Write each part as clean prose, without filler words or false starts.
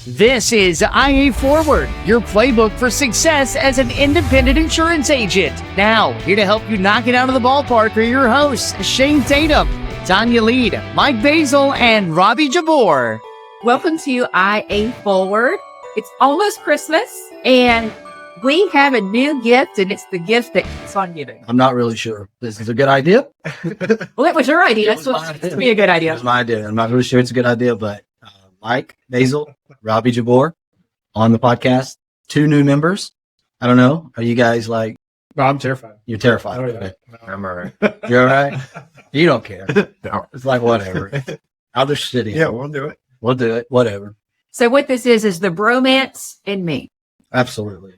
This is IA Forward, your playbook for success as an independent insurance agent. Now, here to help you knock it out of the ballpark are your hosts, Shane Tatum, Tanya Lead, Mike Basil, and Robbie Jabor. Welcome to IA Forward. It's almost Christmas, and we have a new gift, and it's the gift that keeps on giving. I'm not really sure. This is a good idea. Well, it was your idea. That's supposed to be a good idea. It was my idea. I'm not really sure it's a good idea, but Mike, Basil, Robbie Jabor on the podcast. 2 new members. I don't know. Are you guys like... No, I'm terrified. You're terrified. Oh, yeah. Okay. No. I'm all right. You're all right? You don't care. No. It's like, whatever. I'll just sit in. Yeah, we'll do it. We'll do it. Whatever. So what this is the bromance in me. Absolutely.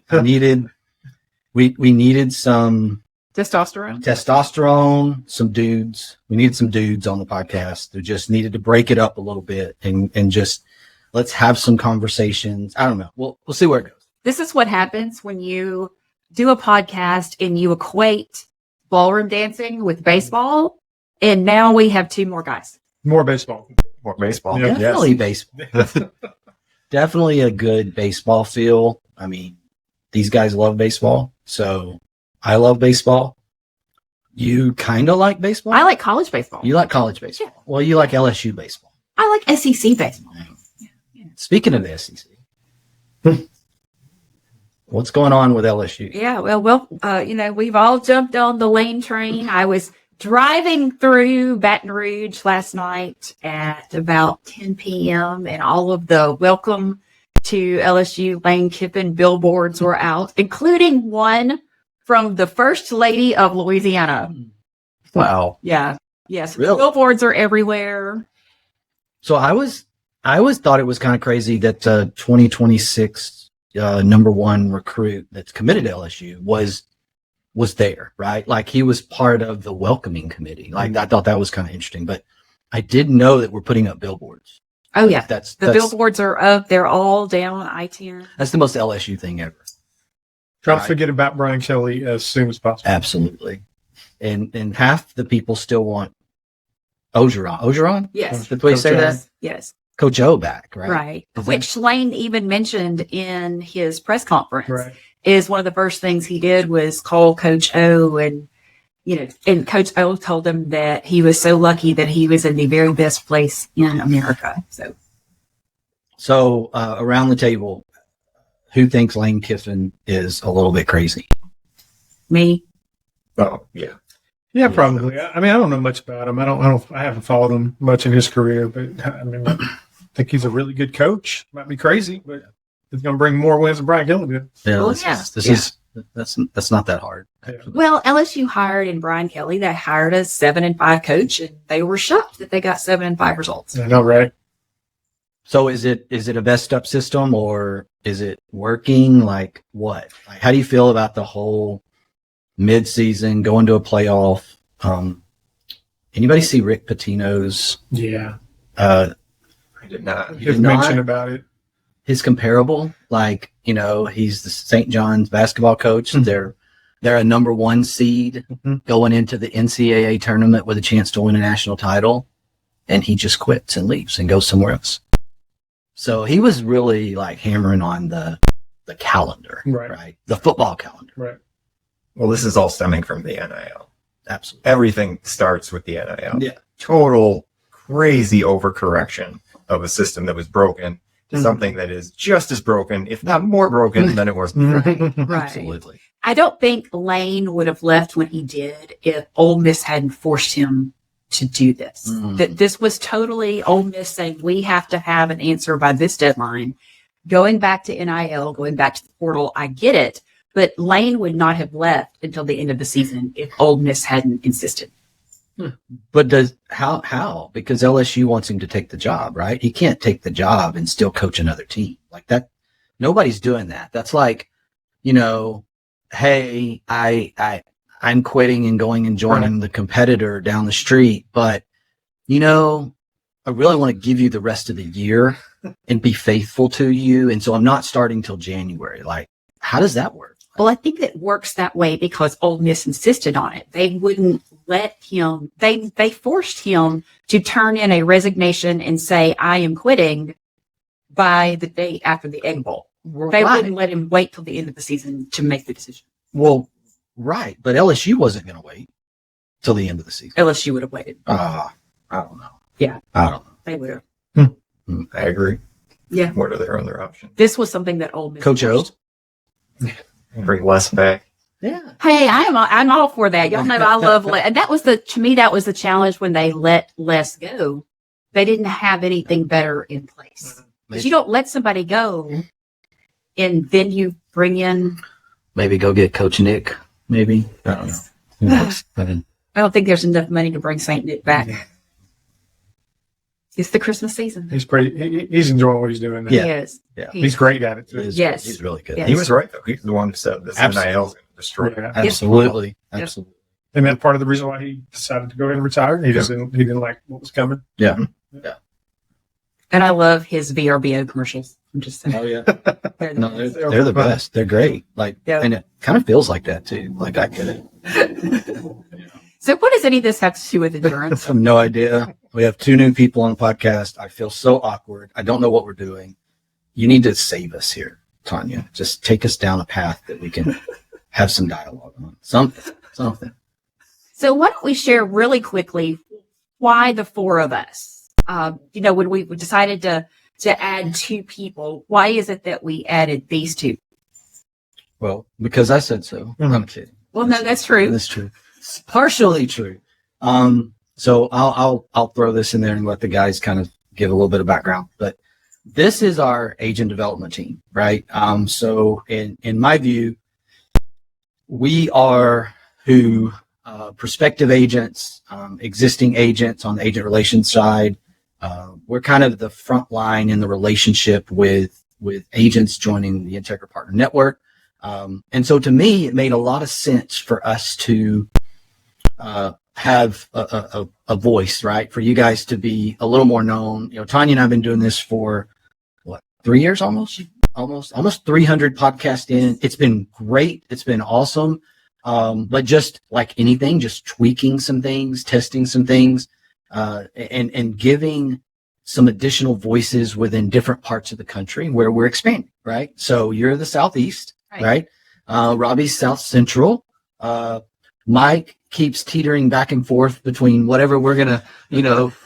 We needed some Testosterone. testosterone, some dudes. We needed some dudes on the podcast who just needed to break it up a little bit and just let's have some conversations. I don't know. We'll see where it goes. This is what happens when you do a podcast and you equate ballroom dancing with baseball. And now we have 2 more guys. More baseball. More baseball. Yeah. Definitely baseball. Definitely a good baseball feel. I mean, these guys love baseball, so I love baseball. You kind of like baseball? I like college baseball. You like college baseball. Yeah. Well, you like LSU baseball. I like SEC baseball. Yeah. Speaking of the SEC, what's going on with LSU? Yeah, well, we've all jumped on the Lane train. I was driving through Baton Rouge last night at about 10 p.m. and all of the welcome to LSU Lane Kiffin billboards were out, including one from the First Lady of Louisiana. Wow. Yeah. Yes. Really? Billboards are everywhere. So I always thought it was kind of crazy that 2026 number 1 recruit that's committed to LSU was there, right? Like he was part of the welcoming committee. Like I thought that was kind of interesting, but I didn't know that we're putting up billboards. Oh yeah. That's Billboards are up. They're all down I-10. That's the most LSU thing ever. Try to Right. forget about Brian Kelly as soon as possible. Absolutely. And half the people still want Ogeron. Ogeron? Yes. Did we say Coach O. that? Yes. Coach O back, right? Right. Is that- Which Lane even mentioned in his press conference. Right. Is one of the first things he did was call Coach O, and and Coach O told him that he was so lucky that he was in the very best place in America. So around the table, who thinks Lane Kiffin is a little bit crazy? Me. Oh, yeah. Yeah, probably. I mean, I don't know much about him. I haven't followed him much in his career, but I mean, I think he's a really good coach. Might be crazy, but he's going to bring more wins than Brian Kelly did. Yeah, Well, that's not that hard. Yeah. Well, LSU hired in Brian Kelly. They hired a 7-5 coach, and they were shocked that they got 7-5 results. I know, right? So is it a messed up system or is it working? Like what? Like, how do you feel about the whole mid-season going to a playoff? Anybody see Rick Pitino's Yeah. I did not. You His did not? mention about it. his comparable? Like, he's the St. John's basketball coach. Mm-hmm. They're a number 1 seed going into the NCAA tournament with a chance to win a national title, and he just quits and leaves and goes somewhere else. So he was really like hammering on the calendar, right? The football calendar. Right. Well, this is all stemming from the NIL. Absolutely. Everything starts with the NIL. Yeah. Total crazy overcorrection of a system that was broken to something that is just as broken, if not more broken than it was before. Right. Absolutely. I don't think Lane would have left when he did if Ole Miss hadn't forced him to do this. That this was totally Ole Miss saying, we have to have an answer by this deadline. Going back to NIL, going back to the portal, I get it. But Lane would not have left until the end of the season if Ole Miss hadn't insisted. But how? Because LSU wants him to take the job, right? He can't take the job and still coach another team like that. Nobody's doing that. That's like, hey, I'm quitting and going and joining the competitor down the street, but I really want to give you the rest of the year and be faithful to you. And so I'm not starting till January. Like, how does that work? Well, I think it works that way because Ole Miss insisted on it. They wouldn't let him, they forced him to turn in a resignation and say, I am quitting by the date after the Egg Bowl. They wouldn't let him wait till the end of the season to make the decision. Well, right. But LSU wasn't going to wait till the end of the season. LSU would have waited. I don't know. Yeah. I don't know. They would have. I agree. Yeah. What are their other options? This was something that Ole Miss Coach O? forced. Bring Wes back. Yeah. Hey, I'm all for that. Y'all know I love Les. And that was to me, that was the challenge when they let Les go. They didn't have anything better in place. Because you don't let somebody go and then you bring in. Maybe go get Coach Nick. Maybe. I don't know. Who knows? I don't think there's enough money to bring St. Nick back. It's the Christmas season. He's enjoying what he's doing. Yeah. He is. Yeah. He's great at it too. Yes. He's really good. Yes. He was right though. He's the one who said this Absolutely. NIL is going to destroy it. Yeah. Absolutely. Yep. Absolutely. And that's part of the reason why he decided to go ahead and retire. He didn't like what was coming. Yeah. And I love his VRBO commercials. I'm just saying. Oh, yeah. They're the No, best. they're the best. They're great. Like, Yeah. and it kind of feels like that too. Like I get it. So what does any of this have to do with insurance? I have no idea. We have 2 new people on the podcast. I feel so awkward. I don't know what we're doing. You need to save us here, Tanya. Just take us down a path that we can have some dialogue on. Something. So why don't we share really quickly why the 4 of us? When we decided to add 2 people, why is it that we added these 2? Well, because I said so. I'm kidding. Well, no, that's true. That's true. It's partially true. So I'll throw this in there and let the guys kind of give a little bit of background. But this is our agent development team, right? So in my view, we are who prospective agents, existing agents on the agent relations side. We're kind of the front line in the relationship with agents joining the Integra Partner Network. And so to me, it made a lot of sense for us to have a voice, right? For you guys to be a little more known. Tanya and I have been doing this for 3 years almost 300 podcasts in. It's been great. It's been awesome. But just like anything, just tweaking some things, testing some things, and giving some additional voices within different parts of the country where we're expanding, right? So you're the Southeast, right? Robbie's South Central. Mike keeps teetering back and forth between whatever we're going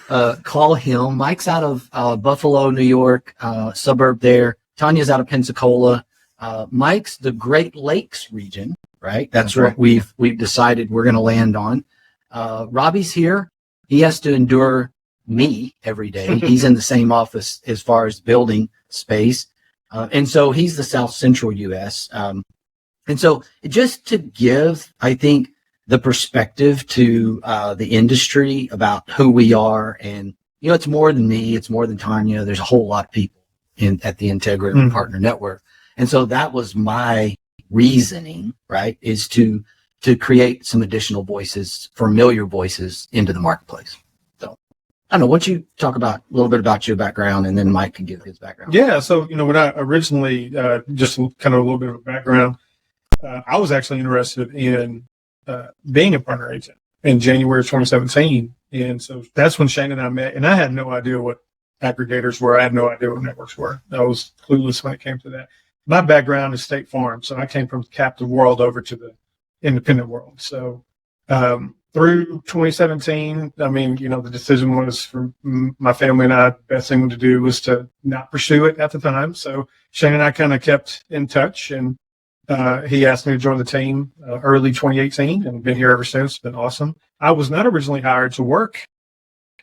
to, call him. Mike's out of Buffalo, New York, suburb there. Tanya's out of Pensacola. Mike's the Great Lakes region, right? That's what we've decided we're going to land on. Robbie's here. He has to endure me every day. He's in the same office as far as building space. And so he's the South Central U.S. And so just to give, I think, the perspective to the industry about who we are. And, it's more than me. It's more than Tanya. There's a whole lot of people at the Integra Partner Network. And so that was my reasoning, right, is to create some additional voices, familiar voices into the marketplace. So I don't know, why don't you talk about a little bit about your background, and then Mike can give his background. Yeah. So, when I originally, just kind of a little bit of a background, I was actually interested in being a partner agent in January of 2017. And so that's when Shane and I met, and I had no idea what aggregators were. I had no idea what networks were. I was clueless when it came to that. My background is State Farm. So I came from the captive world over to the independent world. So through 2017, the decision was for my family and I, the best thing to do was to not pursue it at the time. So Shane and I kind of kept in touch, and he asked me to join the team early 2018, and been here ever since. It's been awesome. I was not originally hired to work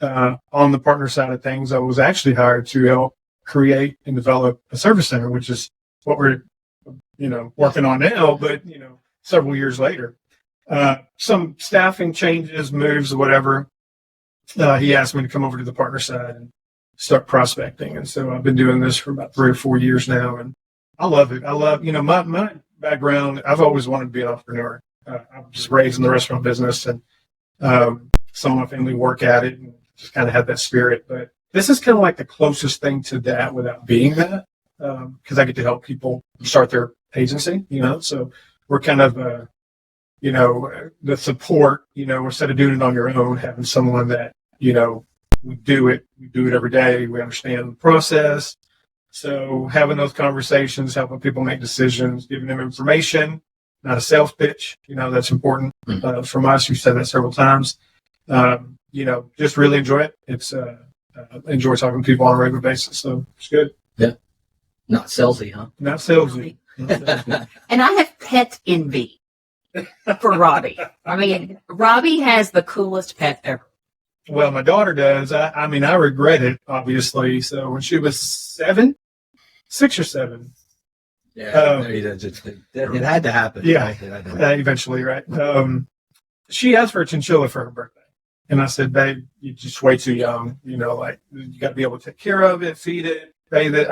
on the partner side of things. I was actually hired to help create and develop a service center, which is what we're, working on now, but, several years later. Some staffing changes, moves, whatever. He asked me to come over to the partner side and start prospecting. And so I've been doing this for about 3 or 4 years now, and I love it. I love, my background. I've always wanted to be an entrepreneur. I was raised in the restaurant business, and some of my family work at it, and just kind of had that spirit. But this is kind of like the closest thing to that without being that, because I get to help people start their agency, so we're kind of, the support, instead of doing it on your own, having someone that, we do it every day. We understand the process. So having those conversations, helping people make decisions, giving them information, not a sales pitch, that's important from us. You've said that several times. Just really enjoy it. It's enjoy talking to people on a regular basis. So it's good. Yeah. Not salesy, huh? Not salesy. And I have pet envy for Robbie. I mean, Robbie has the coolest pet ever. Well, my daughter does. I regret it, obviously. So when she was 6 or 7. Yeah, it had to happen. Yeah, right? It had to happen. Eventually, right? She asked for a chinchilla for her birthday. And I said, babe, you're just way too young. You got to be able to take care of it, feed it, bathe it.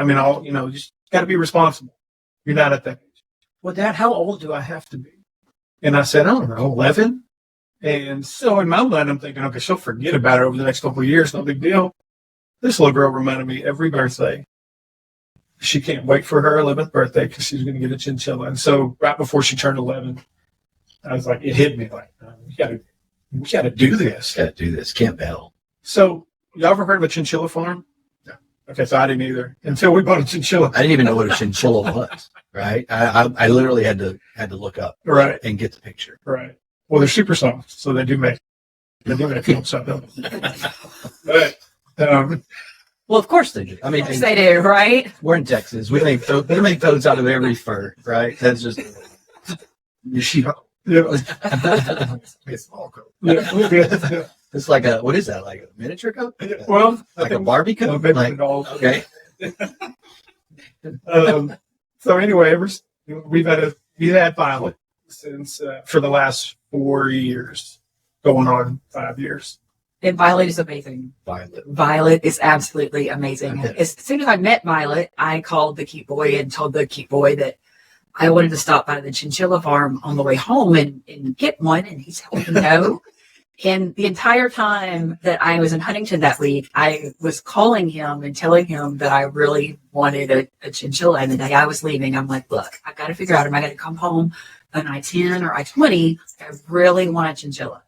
Just got to be responsible. You're not at that age. Well, Dad, how old do I have to be? And I said, I don't know, 11. And so in my mind, I'm thinking, okay, she'll forget about it over the next couple of years. No big deal. This little girl reminded me every birthday. She can't wait for her 11th birthday because she's going to get a chinchilla. And so right before she turned 11, I was like, it hit me like, we got to do this. Got to do this. Can't bail. So y'all ever heard of a chinchilla farm? No. Okay, so I didn't either until we bought a chinchilla. I didn't even know what a chinchilla was. Right. I literally had to look up and get the picture. Right. Well, they're super soft, so they do make something. But well, of course they do. I mean, They do, right? we're in Texas. We make those out of every fur, right? That's just yeah. It's small coat. Yeah. it's like what is that? Like a miniature coat? Well, Like a Barbie coat? Like, okay. So anyway, we've had Violet since for the last 4 years, going on 5 years. And Violet is amazing. Violet is absolutely amazing. Okay. As soon as I met Violet, I called the keep boy and told the keep boy that I wanted to stop by the chinchilla farm on the way home and get one. And he said, well, no. And the entire time that I was in Huntington that week, I was calling him and telling him that I really wanted a chinchilla. And the day I was leaving, I'm like, look, I've got to figure out, am I going to come home on I-10 or I-20? I really want a chinchilla.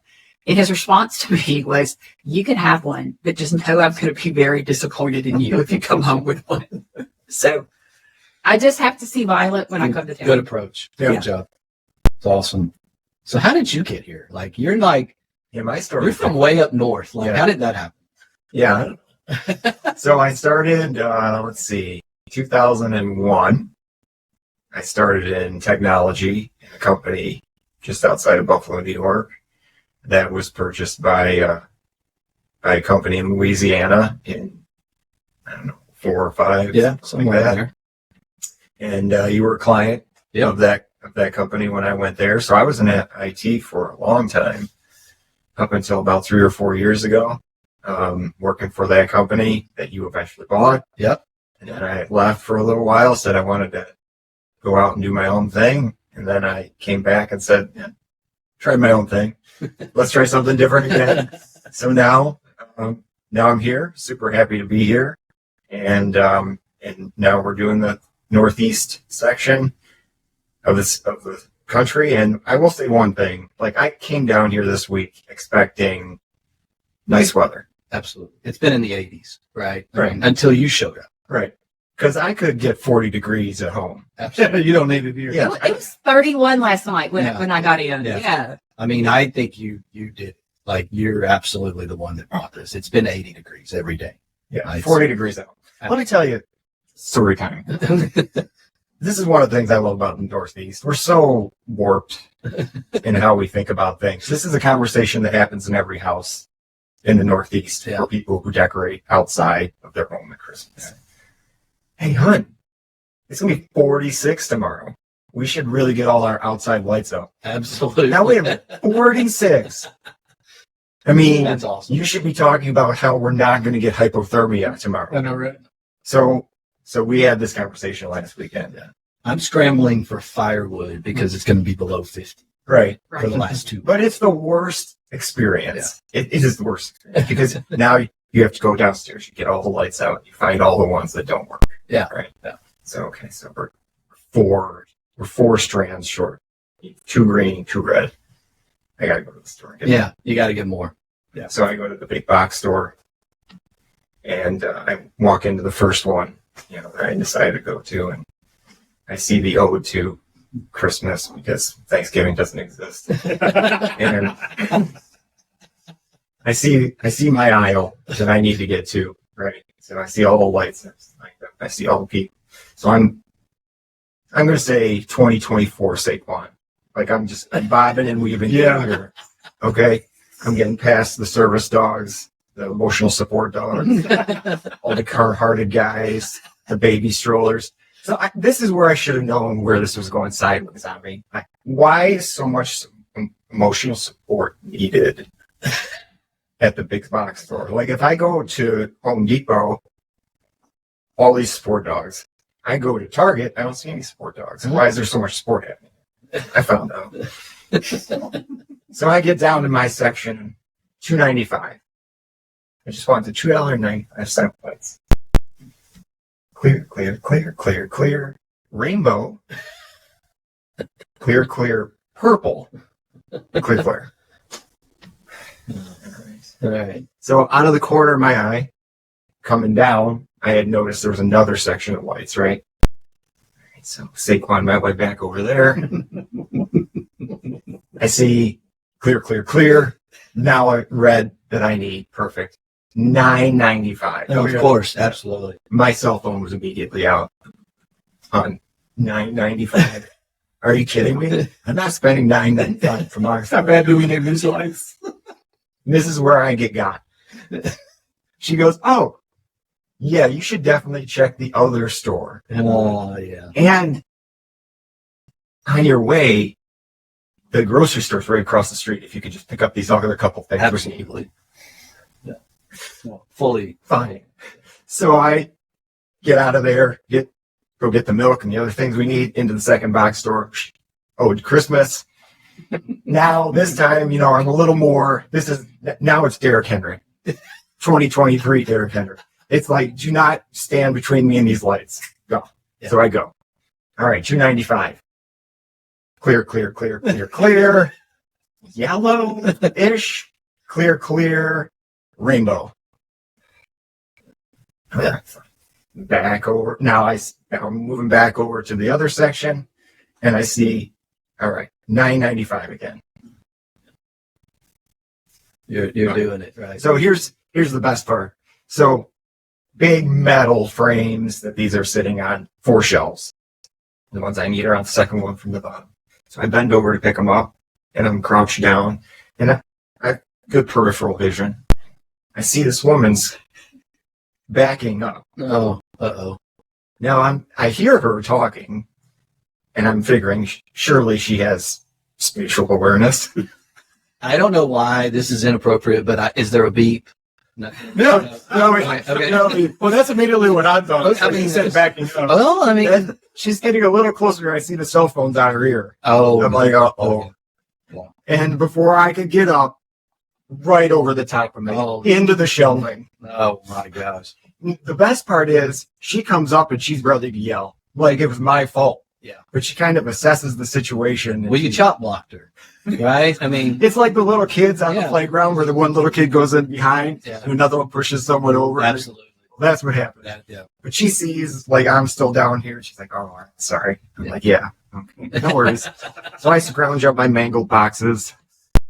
And his response to me was, you can have one, but just know I'm going to be very disappointed in you if you come home with one. So I just have to see Violet when I come to town. Good approach. Good job. It's awesome. So how did you get here? Like, you're My story. you're from way up north. Like, how did that happen? Yeah. So I started, 2001. I started in technology in a company just outside of Buffalo, New York. That was purchased by a company in Louisiana in, 4 or 5. Yeah, something like that. there. And you were a client of that company when I went there. So I was in IT for a long time, up until about 3 or 4 years ago, working for that company that you eventually bought. Yep. And then I left for a little while, said I wanted to go out and do my own thing. And then I came back and said, try my own thing. Let's try something different again. So now I'm here, super happy to be here. And now we're doing the Northeast section of the country. And I will say one thing, like I came down here this week expecting nice weather. Absolutely. It's been in the 80s, right? Right. I mean, until you showed up. Right. Because I could get 40 degrees at home. Absolutely. You don't need it here. Yeah. It was 31 last night when I got in. Yeah. Yeah. I mean, I think you did. Like, you're absolutely the one that brought this. It's been 80 degrees every day. Yeah, 40 degrees out. Let me tell you, story time. This is one of the things I love about the Northeast. We're so warped in how we think about things. This is a conversation that happens in every house in the Northeast for people who decorate outside of their home at Christmas. Hey, hun, it's going to be 46 tomorrow. We should really get all our outside lights up. Absolutely. Now, wait a minute, 46. I mean, that's awesome. You should be talking about how we're not going to get hypothermia tomorrow. I know, right? So we had this conversation last weekend. Yeah. I'm scrambling for firewood because it's going to be below 50 Right. for the last 2 months. But it's the worst experience. Yeah. It is the worst experience because now you have to go downstairs, you get all the lights out, you find all the ones that don't work. Yeah. Right. Yeah. So, okay. So we're 4 strands short. 2 green, 2 red. I got to go to the store. You got to get more. Yeah. So I go to the big box store and I walk into the first one that I decided to go to, and I see the ode to Christmas because Thanksgiving doesn't exist. And I see my aisle that I need to get to, right? So I see all the lights, I see all the people. So I'm going to say 2024 Saquon. Like I'm bobbing and weaving here. Okay. I'm getting past the service dogs, the emotional support dogs, all the car-hearted guys, the baby strollers. So this is where I should have known where this was going sideways on me. Why is so much emotional support needed at the big box store? Like if I go to Home Depot, all these sport dogs. I go to Target, I don't see any sport dogs. Why is there so much sport happening? I found out. So I get down to my section, $2.95. I just want the $2.95 lights. Clear, clear, clear, clear, clear. Rainbow. Clear, clear, purple. Clear, clear. All right. So out of the corner of my eye, coming down, I had noticed there was another section of lights, right? So Saquon met my back over there. I see clear, clear, clear. Now I read that I need perfect $9.95. Oh, of course, absolutely. My cell phone was immediately out on $9.95. Are you kidding me? I'm not spending $9.95 for my. How bad do we need these lights? This is where I get got. She goes, "Oh, yeah, you should definitely check the other store." Oh, yeah. And on your way, the grocery store's right across the street. If you could just pick up these other couple things. Absolutely. Yeah. Well, fully Fine. So I get out of there, go get the milk and the other things we need into the second box store. Oh, Christmas. Now, this time, I'm a little more, now it's Derrick Henry. 2023 Derrick Henry. It's like, do not stand between me and these lights. Go. Yeah. So I go. All right, $2.95. Clear, clear, clear, clear, clear. Yellow-ish. Clear, clear. Rainbow. Yeah. Back over. Now I'm moving back over to the other section, and I see, all right, $9.95 again. You're doing it right. So here's the best part. So big metal frames that these are sitting on, 4 shelves. The ones I need are on the second one from the bottom. So I bend over to pick them up, and I'm crouched down, and I have good peripheral vision. I see this woman's backing up. Oh, uh-oh. Now I hear her talking, and I'm figuring surely she has spatial awareness. I don't know why this is inappropriate, but is there a beep? No. Okay. Well, that's immediately what I thought. I mean, he said backing up. Well, I mean, And she's getting a little closer. I see the cell phones on her ear. oh, I'm like, oh. okay. And before I could get up, right over the top of me, into the shelving. Oh my gosh. The best part is she comes up and she's ready to yell. Like it was my fault. Yeah. But she kind of assesses the situation. Well, you chop blocked her, right? I mean, it's like the little kids on the playground where the one little kid goes in behind and another one pushes someone over. Absolutely. That's what happened. Yeah. But she sees like I'm still down here. She's like, "Oh, I'm sorry." I'm like, "Yeah, okay, no worries." So I scrounge up my mangled boxes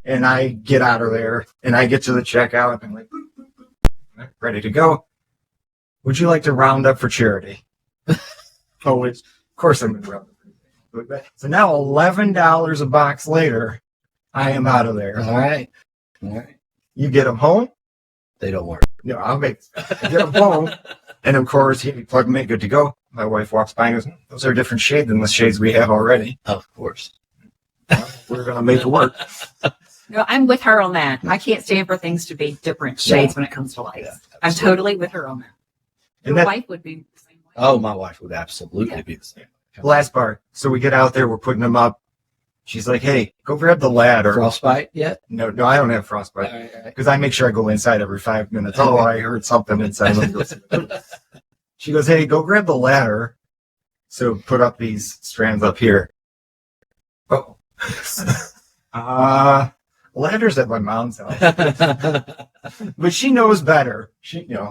and I get out of there and I get to the checkout and I'm like, boop, boop, boop, ready to go. Would you like to round up for charity? Always. Of course I'm going to round up. So now $11 a box later, I am out of there. All right. You get them home? They don't work. No, I get them home. And of course, you plug them in, good to go. My wife walks by and goes, "Those are a different shade than the shades we have already." Of course. We're going to make it work. No, I'm with her on that. I can't stand for things to be different shades when it comes to lights. Yeah, I'm totally with her on that. And Your wife would be the same way. Oh, my wife would absolutely be the same. Last part. So we get out there, we're putting them up. She's like, "Hey, go grab the ladder." Frostbite yet? No, I don't have frostbite. All right. Because I make sure I go inside every 5 minutes. Oh, I heard something inside. Let me go see. She goes, "Hey, go grab the ladder." So put up these strands up here. Oh. ladder's at my mom's house. But she knows better.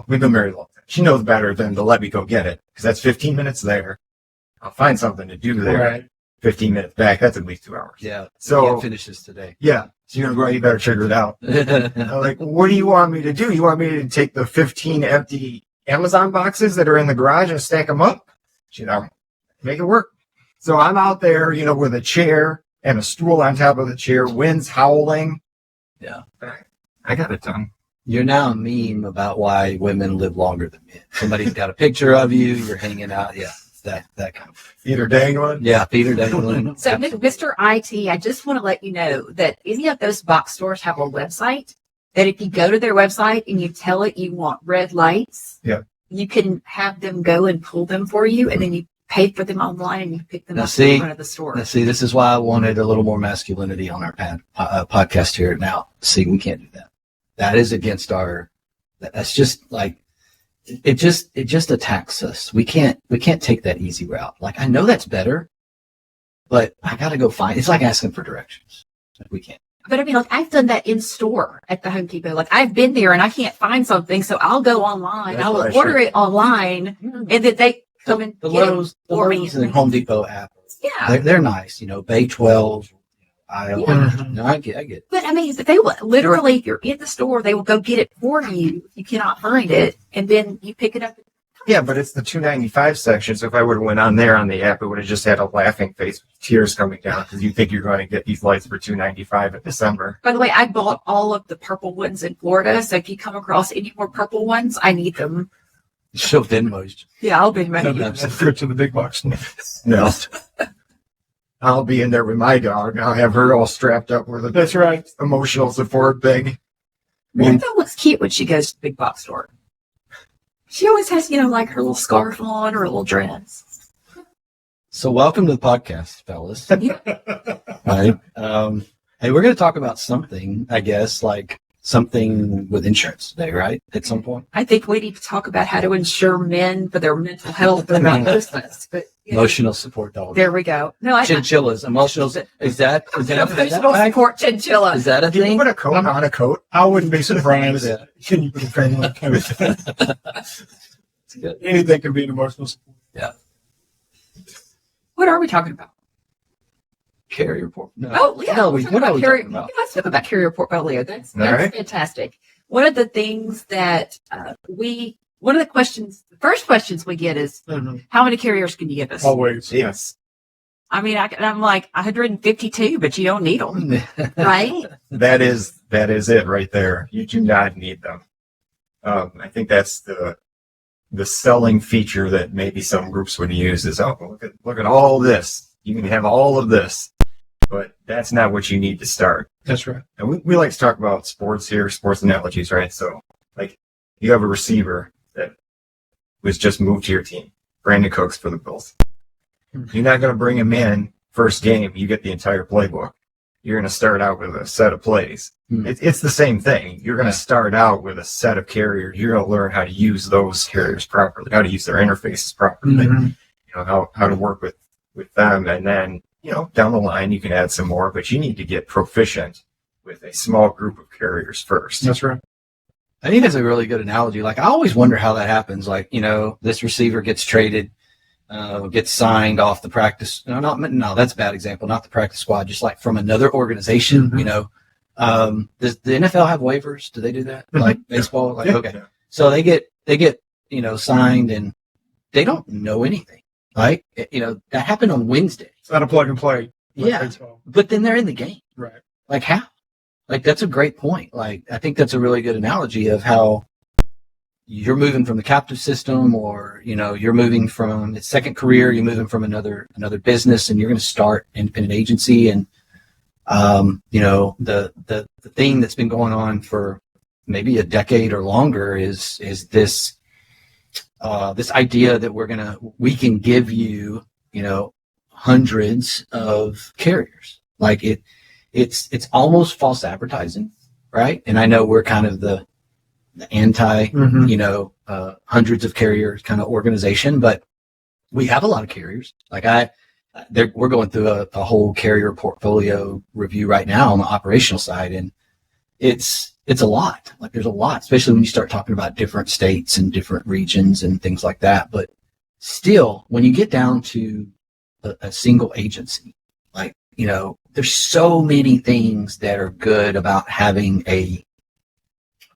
We've been married a long time. She knows better than to let me go get it, because that's 15 minutes there. I'll find something to do there. Right. 15 minutes back, that's at least 2 hours. Yeah. So can't finish this today. yeah. So you're going to go, you better figure it out. I'm like, what do you want me to do? You want me to take the 15 empty Amazon boxes that are in the garage and stack them up? Make it work. So I'm out there, with a chair and a stool on top of the chair, wind's howling. Yeah. I got it done. You're now a meme about why women live longer than men. Somebody's got a picture of you. You're hanging out. Yeah. It's that kind of. Feet are dangling. Yeah. Peter dangling. So, Absolutely. Mr. IT, I just want to let you know that any of those box stores have a website that if you go to their website and you tell it you want red lights, you can have them go and pull them for you, and then you pay for them online and you pick them up in front of the store. Now, see, this is why I wanted a little more masculinity on our podcast here. Now, see, we can't do that. That is against that's just like, it just attacks us. We can't take that easy route. Like, I know that's better, but I got to go find, it's like asking for directions. We can't. But I mean, like, I've done that in store at the Home Depot. Like, I've been there and I can't find something, so I'll go online. That's I will what I order should. it online, and then they come and The get Lowe's, it for me. and Home Depot app. Yeah. They're nice, Bay 12 aisle. Yeah. No, I get it. But I mean, they will literally, if you're in the store, they will go get it for you if you cannot find it, and then you pick it up. Yeah, but it's the $2.95 section. So if I would have went on there on the app, it would have just had a laughing face with tears coming down, because you think you're going to get these lights for $2.95 in December. By the way, I bought all of the purple ones in Florida, so if you come across any more purple ones, I need them. She'll Venmo you. Yeah, I'll be No, ready. that's trip to the big box. No. I'll be in there with my dog. I'll have her all strapped up with a That's right. emotional support thing. Martha looks cute when she goes to the big box store. She always has, like her little scarf on or a little dress. So welcome to the podcast, fellas. Right. Hey, we're going to talk about something, I guess, like something with insurance today, right? At some point. I think we need to talk about how to insure men for their mental health and not business. But Emotional support dogs. there we go. No, I Chinchillas. Emotional. Is that emotional support chinchilla. Is that a Can you thing? put a coat on a coat? I wouldn't be surprised. Yeah. Can you put a frame on a coat? It's good. Anything can be an emotional support. What are we talking about? Carrier report. No. Oh, yeah. No, we're what are we carrier- talking about? Let's talk about carrier portfolio. That's All right. fantastic. One of the things that one of the first questions we get is, how many carriers can you give us? Always. Yes. I mean, I'm like 152, but you don't need them, right? That is it right there. You do not need them. I think that's the selling feature that maybe some groups would use is, look at all this. You can have all of this, but that's not what you need to start. That's right. And we like to talk about sports here, sports analogies, right? So, like, you have a receiver that was just moved to your team, Brandon Cooks for the Bills. You're not going to bring him in first game. You get the entire playbook. You're going to start out with a set of plays. It's the same thing. You're going to start out with a set of carriers. You're going to learn how to use those carriers properly, how to use their interfaces properly, how to work with them. And then, down the line, you can add some more, but you need to get proficient with a small group of carriers first. That's right. I think that's a really good analogy. Like, I always wonder how that happens. Like, this receiver gets traded, gets signed off the practice. No, that's a bad example. Not the practice squad, just like from another organization, Does the NFL have waivers? Do they do that? Like baseball? Like, okay. So they get, signed and they don't know anything. Right? That happened on Wednesday. It's not a plug and play. Yeah. But then they're in the game. Right. Like, how? Like, that's a great point. Like, I think that's a really good analogy of how you're moving from the captive system, or, you're moving from its second career, you're moving from another business, and you're going to start independent agency. And, the thing that's been going on for maybe a decade or longer is this idea that we can give you, hundreds of carriers. Like, it's almost false advertising, right? And I know we're kind of the anti, hundreds of carriers kind of organization, but we have a lot of carriers. Like, we're going through a whole carrier portfolio review right now on the operational side, and it's a lot. Like there's a lot, especially when you start talking about different states and different regions and things like that. But still, when you get down to a single agency, like, there's so many things that are good about having a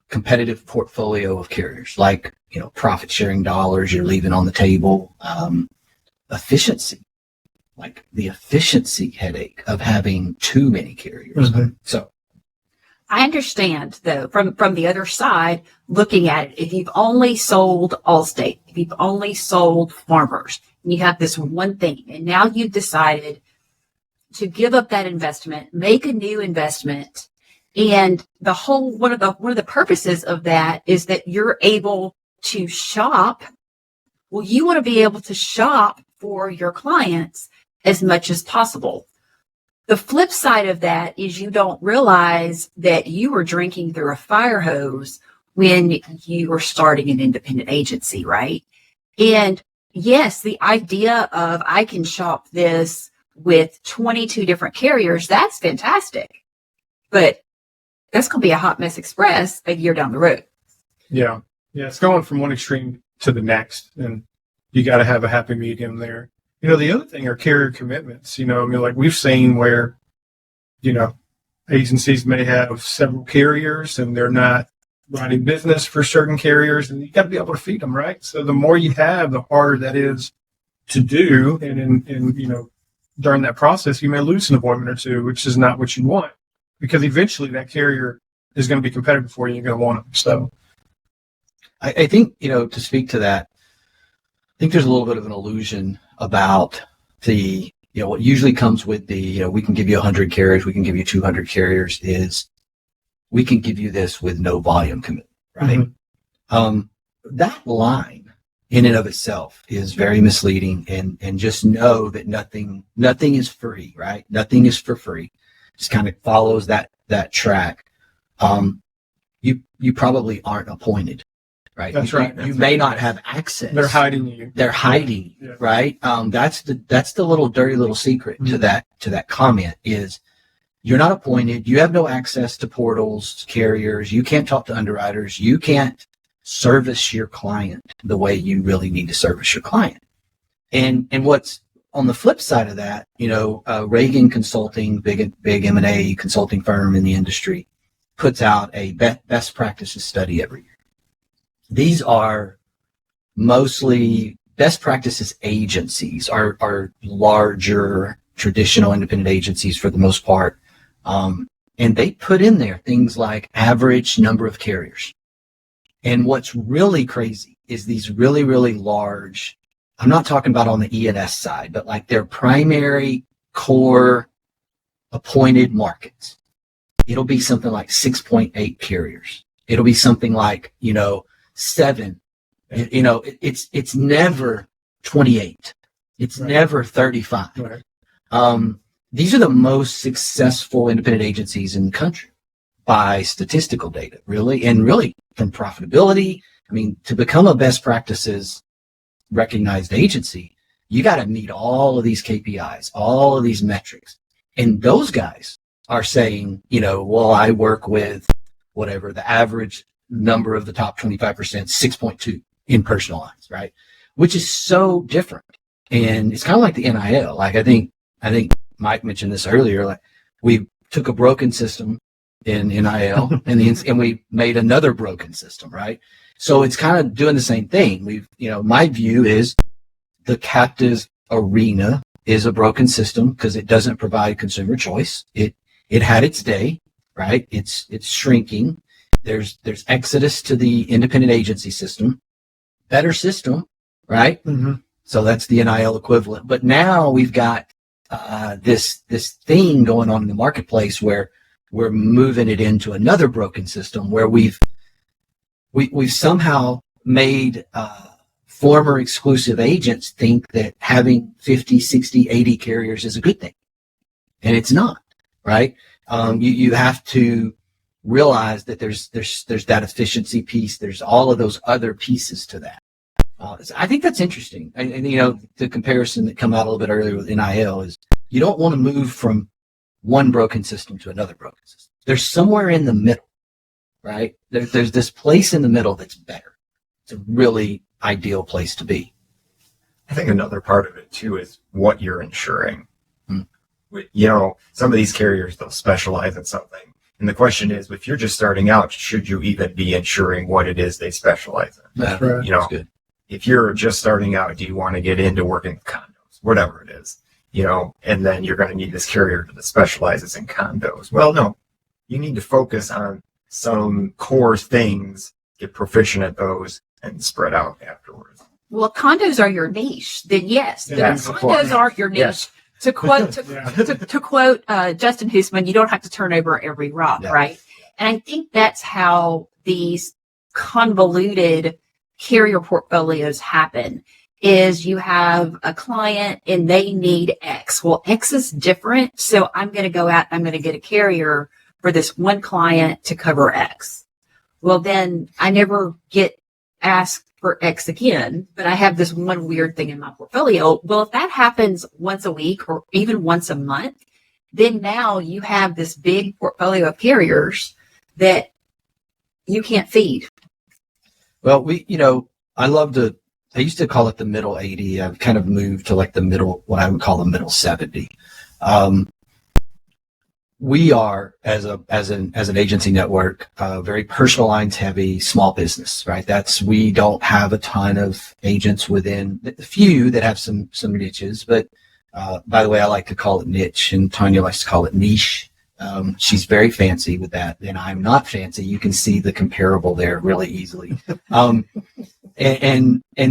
competitive portfolio of carriers, like, profit sharing dollars you're leaving on the table, efficiency, like the efficiency headache of having too many carriers. Mm-hmm. So I understand, though, from the other side, looking at it, if you've only sold Allstate, if you've only sold Farmers, and you have this one thing, and now you've decided to give up that investment, make a new investment, and one of the purposes of that is that you're able to shop. Well, you want to be able to shop for your clients as much as possible. The flip side of that is you don't realize that you were drinking through a fire hose when you were starting an independent agency, right? And yes, the idea of I can shop this with 22 different carriers, that's fantastic. But that's going to be a hot mess express a year down the road. Yeah. Yeah. It's going from one extreme to the next, and you got to have a happy medium there. The other thing are carrier commitments. Like we've seen where, agencies may have several carriers and they're not writing business for certain carriers, and you got to be able to feed them, right? So the more you have, the harder that is to do. And during that process, you may lose an appointment or two, which is not what you want, because eventually that carrier is going to be competitive for you. You're going to want them. So I think, to speak to that, I think there's a little bit of an illusion about the, what usually comes with the, we can give you 100 carriers, we can give you 200 carriers, is we can give you this with no volume commitment, right? Mm-hmm. That line in and of itself is very misleading, and just know that nothing is free, right? Nothing is for free. Just kind of follows that track. You probably aren't appointed. Right. That's right. You may not have access. They're hiding you. They're hiding. Yeah. Right. That's the little dirty little secret to that comment is you're not appointed. You have no access to portals, carriers. You can't talk to underwriters. You can't service your client the way you really need to service your client. And what's on the flip side of that, Reagan Consulting, big M&A consulting firm in the industry, puts out a best practices study every year. These are mostly best practices agencies, are larger traditional independent agencies for the most part. And they put in there things like average number of carriers. And what's really crazy is these really, really large, I'm not talking about on the E&S side, but like their primary core appointed markets. It'll be something like 6.8 carriers. It'll be something like, 7. It's never 28. It's right. Never 35. Right. These are the most successful independent agencies in the country by statistical data, really, and really from profitability. I mean, to become a best practices recognized agency, you got to meet all of these KPIs, all of these metrics. And those guys are saying, well, I work with whatever the average number of the top 25%, 6.2 in personal lines, right? Which is so different. And it's kind of like the NIL. Like I think Mike mentioned this earlier. Like we took a broken system in NIL and we made another broken system, right? So it's kind of doing the same thing. My view is the captive arena is a broken system because it doesn't provide consumer choice. It had its day, right? It's shrinking. There's exodus to the independent agency system, better system, right? Mm-hmm. So that's the NIL equivalent. But now we've got this thing going on in the marketplace where we're moving it into another broken system where we've somehow made former exclusive agents think that having 50, 60, 80 carriers is a good thing. And it's not, right? You have to realize that there's that efficiency piece. There's all of those other pieces to that. I think that's interesting. And, the comparison that come out a little bit earlier with NIL is you don't want to move from one broken system to another broken system. There's somewhere in the middle, right? There's this place in the middle that's better. It's a really ideal place to be. I think another part of it too is what you're insuring. Hmm. Some of these carriers, they'll specialize in something. And the question is, if you're just starting out, should you even be insuring what it is they specialize in? That's right. That's good. If you're just starting out, do you want to get into working with condos, whatever it is, and then you're going to need this carrier that specializes in condos. Well, no, you need to focus on some core things, get proficient at those, and spread out afterwards. Well, condos are your niche. Then yes, Yes, condos are your niche. Yes. To quote Yeah. to quote Justin Hoosman, you don't have to turn over every rock, Yeah. right? And I think that's how these convoluted carrier portfolios happen. Is you have a client and they need X. Well, X is different, so I'm going to go out and I'm going to get a carrier for this one client to cover X. Well, then I never get asked for X again, but I have this one weird thing in my portfolio. Well, if that happens once a week or even once a month, then now you have this big portfolio of carriers that you can't feed. Well, I used to call it the middle 80. I've kind of moved to like the middle, what I would call the middle 70. We are as an agency network, very personal lines heavy, small business, right? We don't have a ton of agents within the few that have some niches, but, by the way, I like to call it niche and Tanya likes to call it niche. She's very fancy with that and I'm not fancy. You can see the comparable there really easily.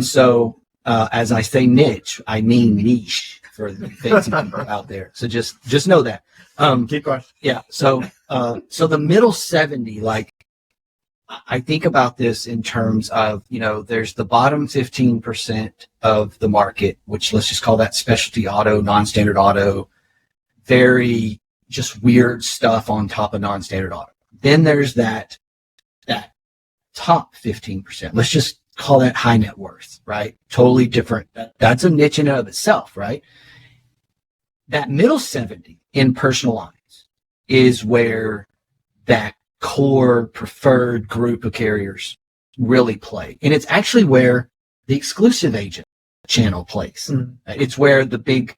So, as I say niche, I mean niche for the fancy people out there. So just know that. Keep going. Yeah. So the middle 70, like I think about this in terms of, there's the bottom 15% of the market, which let's just call that specialty auto, non-standard auto, very just weird stuff on top of non-standard auto. Then there's that top 15%. Let's just call that high net worth, right? Totally different. That's a niche in and of itself, right? That middle 70 in personal lines is where that core preferred group of carriers really play. And it's actually where the exclusive agent channel plays. Mm-hmm. It's where the big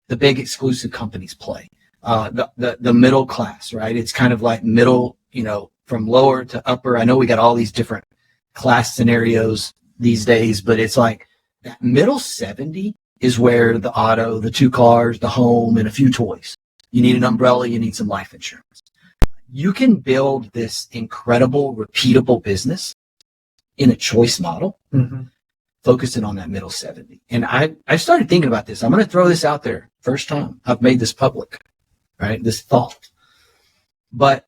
exclusive companies play. The middle class, right? It's kind of like middle, from lower to upper. I know we got all these different class scenarios these days, but it's like that middle 70 is where the auto, the 2 cars, the home, and a few toys. You need an umbrella, you need some life insurance. You can build this incredible, repeatable business in a choice model, focusing on that middle 70. And I started thinking about this. I'm going to throw this out there. First time I've made this public, right? This thought. But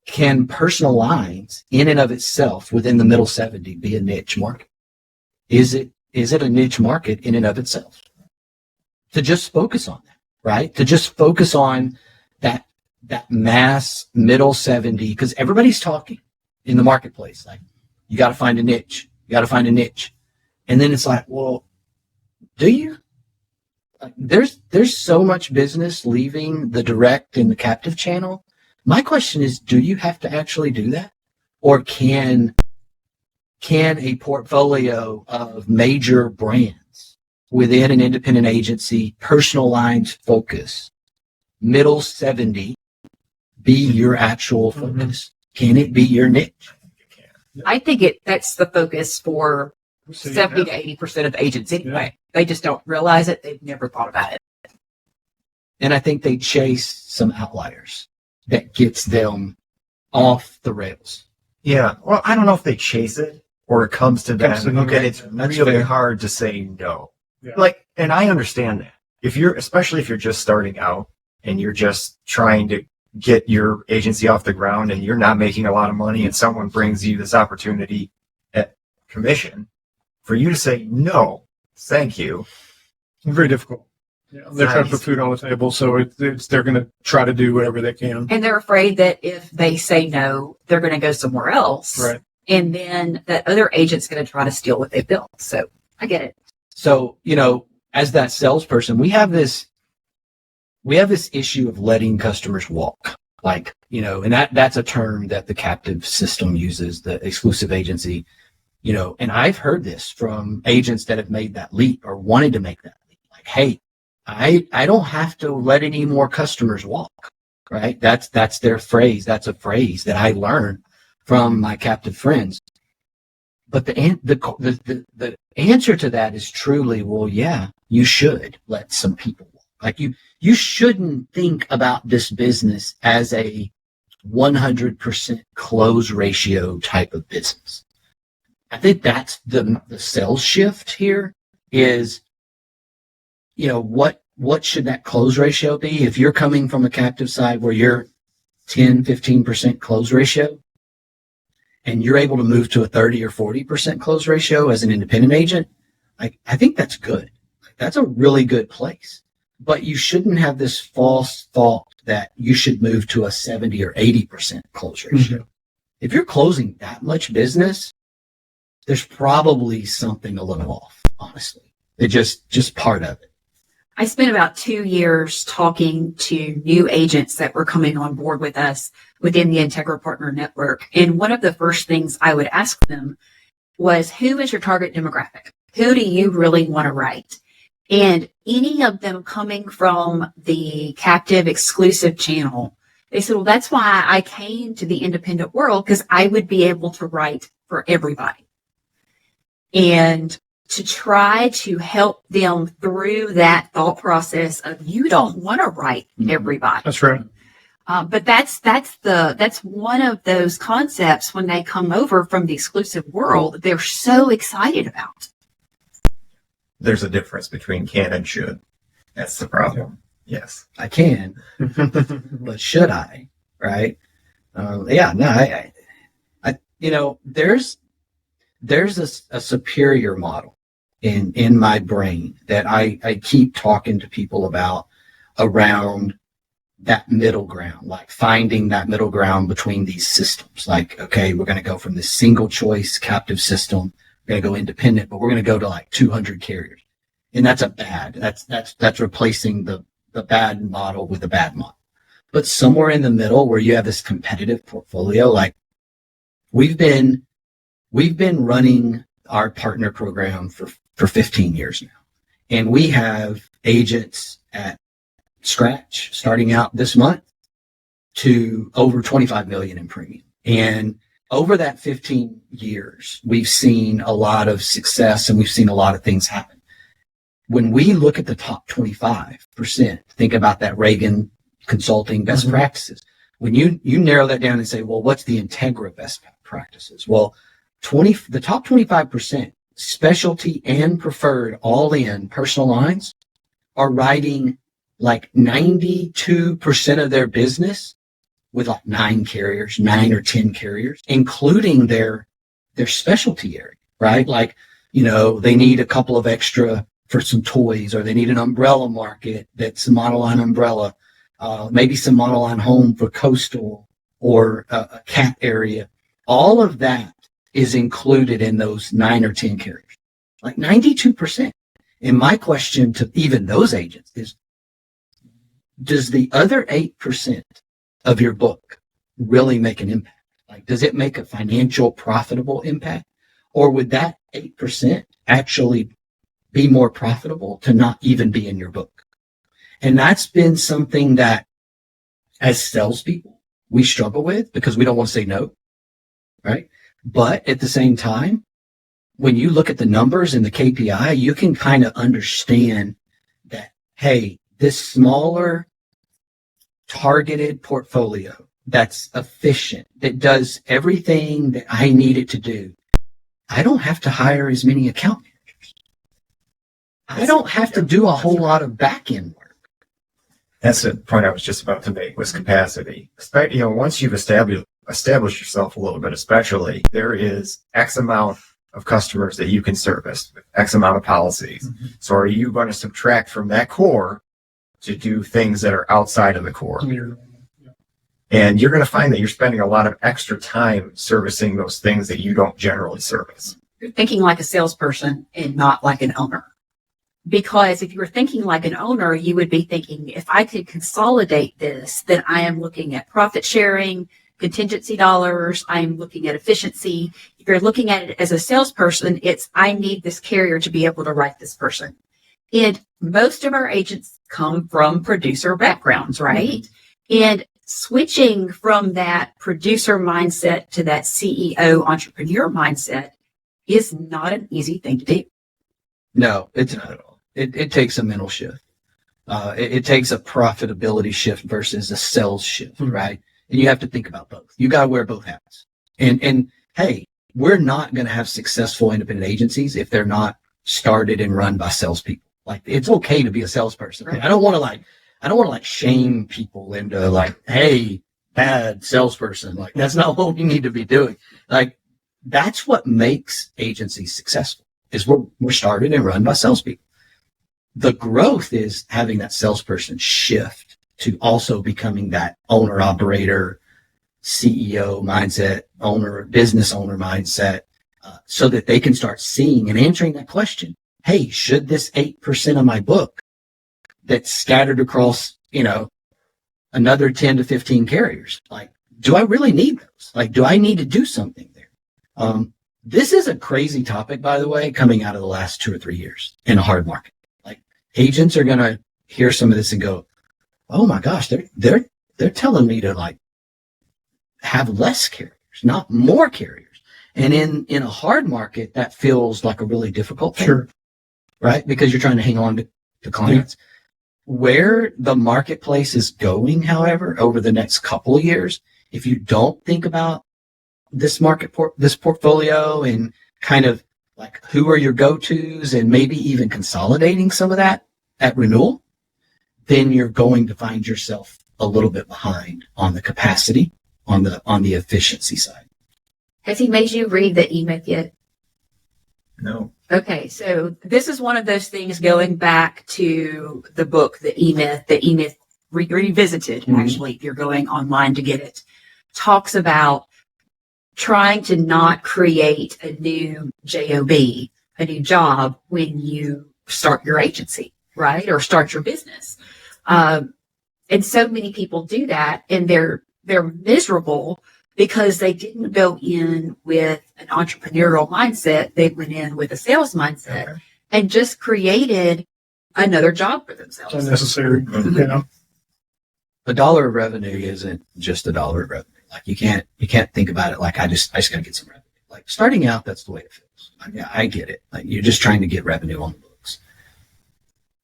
can personal lines in and of itself within the middle 70 be a niche market? Is it a niche market in and of itself? To just focus on that, right? To just focus on that mass middle 70, because everybody's talking in the marketplace. Like, you got to find a niche. You got to find a niche. And then it's like, well, do you? There's so much business leaving the direct and the captive channel. My question is, do you have to actually do that? Or can a portfolio of major brands within an independent agency, personal lines focus, middle 70, be your actual focus? Can it be your niche? I think that's the focus for 70 to 80% of agents anyway. Yeah. They just don't realize it. They've never thought about it. And I think they chase some outliers that gets them off the rails. Yeah. Well, I don't know if they chase it or it comes to them. And it's really hard to say no. Yeah. And I understand that. Especially if you're just starting out and you're just trying to get your agency off the ground and you're not making a lot of money and someone brings you this opportunity at commission, for you to say no, thank you. It's very difficult. Yeah, they're trying to put food on the table, so they're going to try to do whatever they can. And they're afraid that if they say no, they're going to go somewhere else. Right. And then that other agent's going to try to steal what they built. So I get it. So, you know, as that salesperson, we have this issue of letting customers walk. Like, you know, and that's a term that the captive system uses, the exclusive agency, you know, and I've heard this from agents that have made that leap or wanted to make that leap. Like, hey, I don't have to let any more customers walk, right? That's their phrase. That's a phrase that I learned from my captive friends. But the answer to that is truly, well, yeah, you should let some people walk. Like you shouldn't think about this business as a 100% close ratio type of business. I think that's the sales shift here is, you know, what should that close ratio be? If you're coming from a captive side where you're 10, 15% close ratio, and you're able to move to a 30 or 40% close ratio as an independent agent, I think that's good. That's a really good place. But you shouldn't have this false thought that you should move to a 70 or 80% close ratio. Mm-hmm. If you're closing that much business, there's probably something a little off, honestly. It's just part of it. I spent about 2 years talking to new agents that were coming on board with us within the Integra Partner Network. And one of the first things I would ask them was, who is your target demographic? Who do you really want to write? And any of them coming from the captive exclusive channel, they said, well, that's why I came to the independent world, because I would be able to write for everybody. And to try to help them through that thought process of, you don't want to write everybody. That's right. But that's one of those concepts when they come over from the exclusive world, they're so excited about. There's a difference between can and should. That's the problem. Yes. I can, but should I? Right? I you know, there's a superior model in my brain that I keep talking to people about around that middle ground, like finding that middle ground between these systems. Like, okay, we're going to go from this single choice captive system. We're going to go independent, but we're going to go to like 200 carriers. And that's that's replacing the bad model with a bad model. But somewhere in the middle where you have this competitive portfolio, like we've been running our partner program for 15 years now. And we have agents at scratch starting out this month to over 25 million in premium. And over that 15 years, we've seen a lot of success and we've seen a lot of things happen. When we look at the top 25%, think about that Reagan Consulting best practices. When you narrow that down and say, well, what's the Integra best practices? Well, the top 25% specialty and preferred all in personal lines are writing like 92% of their business with like 9 or 10 carriers, including their specialty area, right? Like, you know, they need a couple of extra for some toys, or they need an umbrella market that's a monoline umbrella, maybe some monoline home for coastal or a cat area. All of that is included in those 9 or 10 carriers, like 92%. And my question to even those agents is, does the other 8% of your book really make an impact? Like, does it make a financial profitable impact? Or would that 8% actually be more profitable to not even be in your book? And that's been something that as salespeople, we struggle with because we don't want to say no, right? But at the same time, when you look at the numbers and the KPI, you can kind of understand that, hey, this smaller targeted portfolio that's efficient, that does everything that I need it to do, I don't have to hire as many account managers. I don't have to do a whole lot of back-end work. That's the point I was just about to make, was capacity. You know, once you've established yourself a little bit, especially, there is X amount of customers that you can service with X amount of policies. Mm-hmm. So are you going to subtract from that core to do things that are outside of the core? Yeah. And you're going to find that you're spending a lot of extra time servicing those things that you don't generally service. you're thinking like a salesperson and not like an owner. Because if you were thinking like an owner, you would be thinking, if I could consolidate this, then I am looking at profit sharing, contingency dollars, I'm looking at efficiency. If you're looking at it as a salesperson, it's, I need this carrier to be able to write this person. And most of our agents come from producer backgrounds, right? And switching from that producer mindset to that CEO entrepreneur mindset is not an easy thing to do. No, it's not at all. It takes a mental shift. It takes a profitability shift versus a sales shift, right? And you have to think about both. You got to wear both hats. And hey, we're not going to have successful independent agencies if they're not started and run by salespeople. Like, it's okay to be a salesperson. Right? I don't want to shame people into like, hey, bad salesperson. Like, that's not what we need to be doing. Like, that's what makes agencies successful, is we're started and run by salespeople. The growth is having that salesperson shift to also becoming that owner operator, CEO mindset, business owner mindset, so that they can start seeing and answering that question. Hey, should this 8% of my book that's scattered across, another 10 to 15 carriers, like, do I really need those? Like, do I need to do something there? This is a crazy topic, by the way, coming out of the last 2 or 3 years in a hard market. Like, agents are going to hear some of this and go, oh my gosh, they're telling me to like have less carriers, not more carriers. And in a hard market, that feels like a really difficult thing. Sure. Right? Because you're trying to hang on to clients. Yeah. Where the marketplace is going, however, over the next couple of years, if you don't think about this this portfolio and kind of like who are your go-tos and maybe even consolidating some of that at renewal, then you're going to find yourself a little bit behind on the capacity, on the efficiency side. Has he made you read the E-Myth yet? No. Okay, so this is one of those things going back to the book, the E-Myth revisited, actually, if you're going online to get it, talks about trying to not create a new job, a new job when you start your agency, right? Or start your business. And so many people do that, and they're miserable because they didn't go in with an entrepreneurial mindset. They went in with a sales mindset and just created another job for themselves. It's unnecessary, A dollar of revenue isn't just a dollar of revenue. Like, you can't think about it like I just got to get some revenue. Like, starting out, that's the way it feels. I get it. Like, you're just trying to get revenue on the books.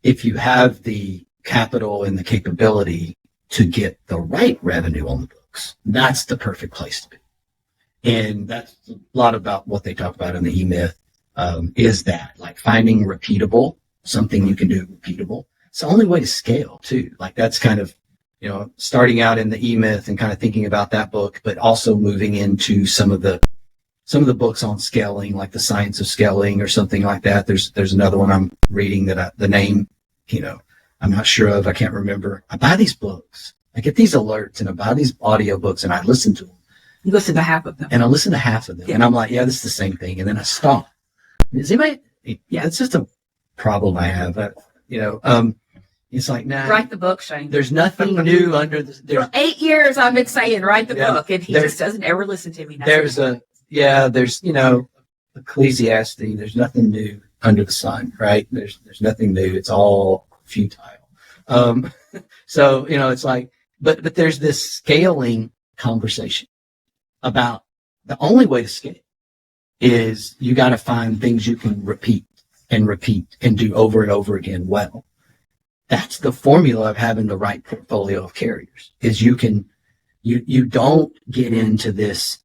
If you have the capital and the capability to get the right revenue on the books, that's the perfect place to be. And that's a lot about what they talk about in the E-Myth, is that like finding repeatable, something you can do repeatable. It's the only way to scale too. Like, that's kind of, starting out in the E-Myth and kind of thinking about that book, but also moving into some of the books on scaling, like The Science of Scaling or something like that. There's another one I'm reading that the name, I'm not sure of. I can't remember. I buy these books. I get these alerts and I buy these audiobooks and I listen to them. You listen to half of them. And I listen to half of them. Yeah. And I'm like, yeah, this is the same thing. And then I stop. Is anybody? Yeah, it's just a problem I have. It's like, nah. Write the book, Shane. There's nothing new under the. For 8 years, I've been saying, write the book. And he just doesn't ever listen to me. There's Ecclesiastes. There's nothing new under the sun, right? There's nothing new. It's all futile. So, it's like, but there's this scaling conversation about the only way to scale is you got to find things you can repeat and do over and over again well. That's the formula of having the right portfolio of carriers, is you don't get into this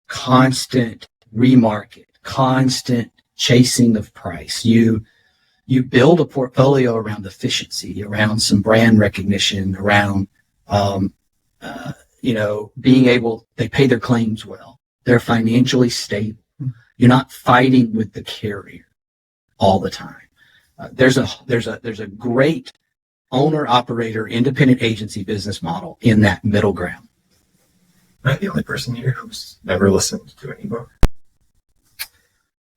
constant remarket, constant chasing of price. You build a portfolio around efficiency, around some brand recognition, around, being able, they pay their claims well. They're financially stable. You're not fighting with the carrier all the time. There's a great owner operator independent agency business model in that middle ground. Am I the only person here who's never listened to an ebook?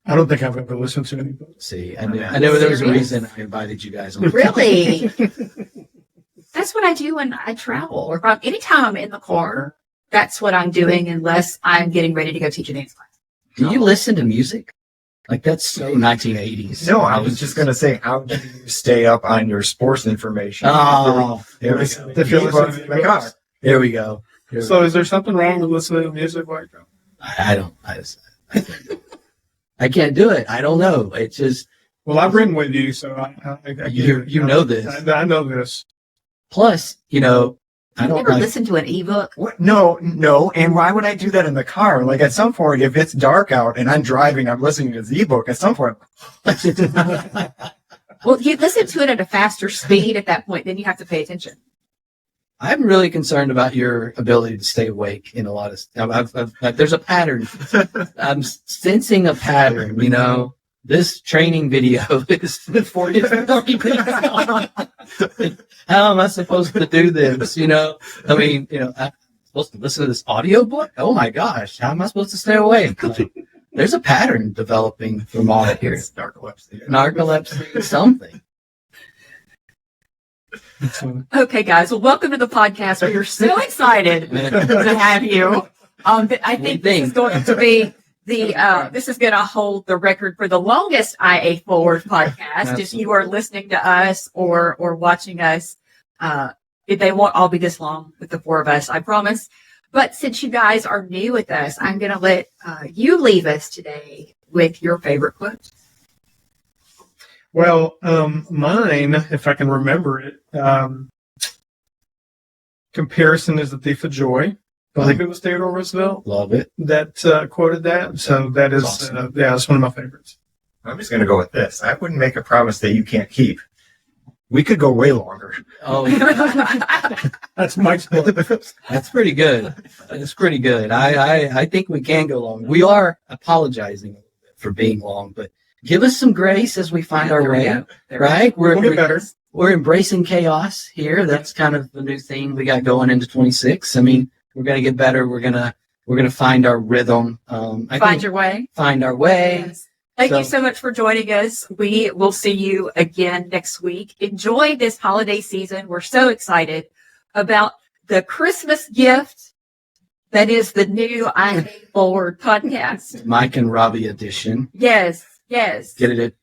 I don't think I've ever listened to any books. See, I know there was a reason I invited you guys on. Really? That's what I do when I travel, or if anytime I'm in the car. That's what I'm doing, unless I'm getting ready to go teach a dance class. Do you listen to music? Like, that's so 1980s. No, I was just going to say, how do you stay up on your sports information? Oh, There we go. If you're listening to My car. here we go. Here we So is there something wrong with listening to music like that? I don't. I can't do it. I don't know. It's just Well, I bring with you, so I you know this. I know this. Plus, you know, I I've don't never like. listened to an ebook. What? No. And why would I do that in the car? Like at some point, if it's dark out and I'm driving, I'm listening to the ebook. At some point, Well, you listen to it at a faster speed at that point, then you have to pay attention. I'm really concerned about your ability to stay awake in a lot of. There's a pattern. I'm sensing a pattern. You know, this training video is 40 minutes. How am I supposed to do this? You know, I mean, you know, I'm supposed to listen to this audiobook? Oh my gosh, how am I supposed to stay awake? Like, there's a pattern developing from all here. Narcolepsy, something. Okay, guys. Well, welcome to the podcast. We are so excited to have you. I think this is going to be this is going to hold the record for the longest IA Forward podcast. If you are listening to us or watching us, they won't all be this long with the four of us, I promise. But since you guys are new with us, I'm going to let you leave us today with your favorite quote. Well, mine, if I can remember it, comparison is the thief of joy. I think it was Theodore Roosevelt Love it. that quoted that. So that is, Awesome. that's one of my favorites. I'm just going to go with this. I wouldn't make a promise that you can't keep. We could go way longer. Oh, That's Mike's quote. that's pretty good. That's pretty good. I think we can go long. We are apologizing a little bit for being long, but give us some grace as we find our way. Right? We'll get better. We're embracing chaos here. That's kind of the new theme we got going into 26. I mean, we're gonna get better. We're gonna find our rhythm. Find your way. Find our way. Yes. Thank you so much for joining us. We will see you again next week. Enjoy this holiday season. We're so excited about the Christmas gift that is the new IA Forward podcast. Mike and Robbie edition. Yes. Get it at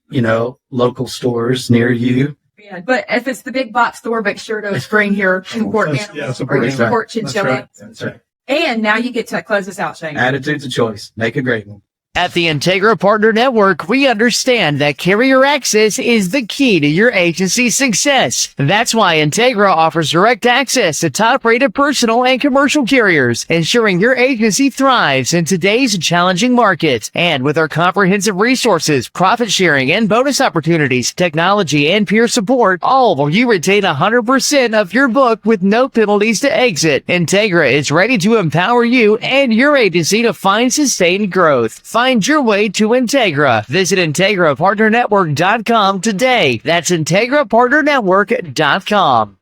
local stores near you. Yeah, but if it's the big box store, make sure to bring your import animals or your import chinchilla. That's right. And now you get to close us out, Shane. Attitude's a choice. Make a great one. At the Integra Partner Network, we understand that carrier access is the key to your agency's success. That's why Integra offers direct access to top-rated personal and commercial carriers, ensuring your agency thrives in today's challenging market. And with our comprehensive resources, profit sharing and bonus opportunities, technology and peer support, all while you retain 100% of your book with no penalties to exit. Integra is ready to empower you and your agency to find sustained growth. Find your way to Integra. Visit IntegraPartnerNetwork.com today. That's IntegraPartnerNetwork.com.